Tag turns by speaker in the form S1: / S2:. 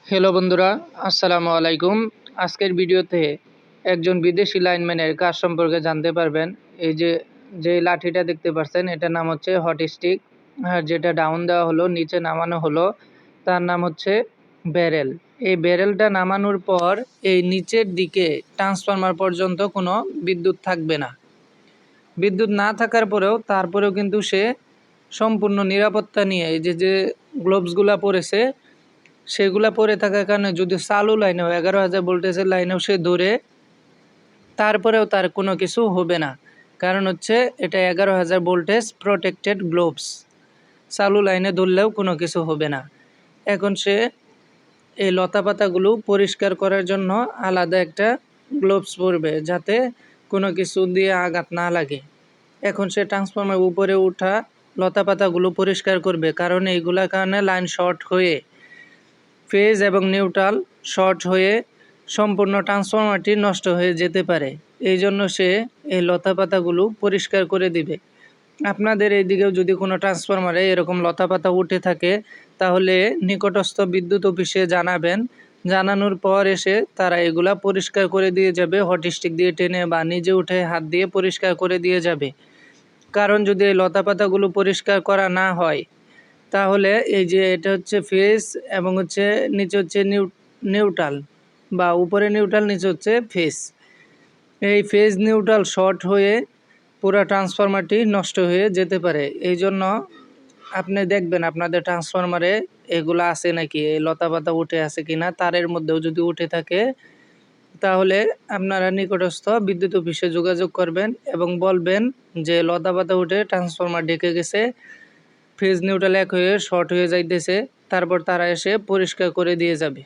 S1: Hello বন্ধুরা, আসসালামু আলাইকুম। আজকের ভিডিওতে একজন বিদেশি লাইনম্যানের কাজ সম্পর্কে জানতে পারবেন। এই যে লাঠিটা দেখতে পাচ্ছেন, এটার নাম হচ্ছে হট স্টিক। আর যেটা ডাউন দেওয়া হলো, নিচে নামানো হলো, তার নাম হচ্ছে ব্যারেল। এই ব্যারেলটা নামানোর পর এই নিচের দিকে ট্রান্সফরমার পর্যন্ত কোনো বিদ্যুৎ থাকবে না। বিদ্যুৎ না থাকার পরেও তারপরেও কিন্তু সে সম্পূর্ণ নিরাপত্তা নিয়ে এই যে গ্লোভসগুলা পরেছে, সেগুলা পরে থাকার কারণে যদি চালু লাইনেও 11,000 ভোল্টেজের লাইনেও সে ধরে, তারপরেও তার কোনো কিছু হবে না। কারণ হচ্ছে এটা 11,000 ভোল্টেজ প্রোটেক্টেড গ্লোভস, চালু লাইনে ধরলেও কোনো কিছু হবে না। এখন সে এই লতাপাতাগুলো পরিষ্কার করার জন্য আলাদা একটা গ্লোভস পরবে, যাতে কোনো কিছু দিয়ে আঘাত না লাগে। এখন সে ট্রান্সফর্মার উপরে উঠা লতাপাতাগুলো পরিষ্কার করবে, কারণ এইগুলার কারণে লাইন শর্ট হয়ে ফেজ এবং নিউট্রাল শর্ট হয়ে সম্পূর্ণ ট্রান্সফরমারটি নষ্ট হয়ে যেতে পারে। এই জন্য সে এই লতাপাতাগুলো পরিষ্কার করে দিবে। আপনাদের এইদিকেও যদি কোনো ট্রান্সফরমারে এরকম লতাপাতা উঠে থাকে, তাহলে নিকটস্থ বিদ্যুৎ অফিসে জানাবেন। জানানোর পর এসে তারা এগুলা পরিষ্কার করে দিয়ে যাবে, হট স্টিক দিয়ে টেনে বা নিজে উঠে হাত দিয়ে পরিষ্কার করে দিয়ে যাবে। কারণ যদি এই লতাপাতাগুলো পরিষ্কার করা না হয়, তাহলে এই যে এটা হচ্ছে ফেজ এবং হচ্ছে নিচে হচ্ছে নিউট্রাল, বা উপরে নিউট্রাল নিচে হচ্ছে ফেজ। এই ফেজ নিউট্রাল শর্ট হয়ে পুরো ট্রান্সফরমারটি নষ্ট হয়ে যেতে পারে। এই জন্য আপনি দেখবেন আপনাদের ট্রান্সফরমারে এগুলো আছে নাকি, এই লতাপাতা উঠে আছে কিনা। তারের মধ্যেও যদি উঠে থাকে, তাহলে আপনারা নিকটস্থ বিদ্যুৎ অফিসে যোগাযোগ করবেন এবং বলবেন যে লতাপাতা উঠে ট্রান্সফরমার ঢেকে গেছে, ফেজ নিউট্রাল এক হয়ে শর্ট হয়ে যাইতেছে। তারপর তারা এসে পরিষ্কার করে দিয়ে যাবে।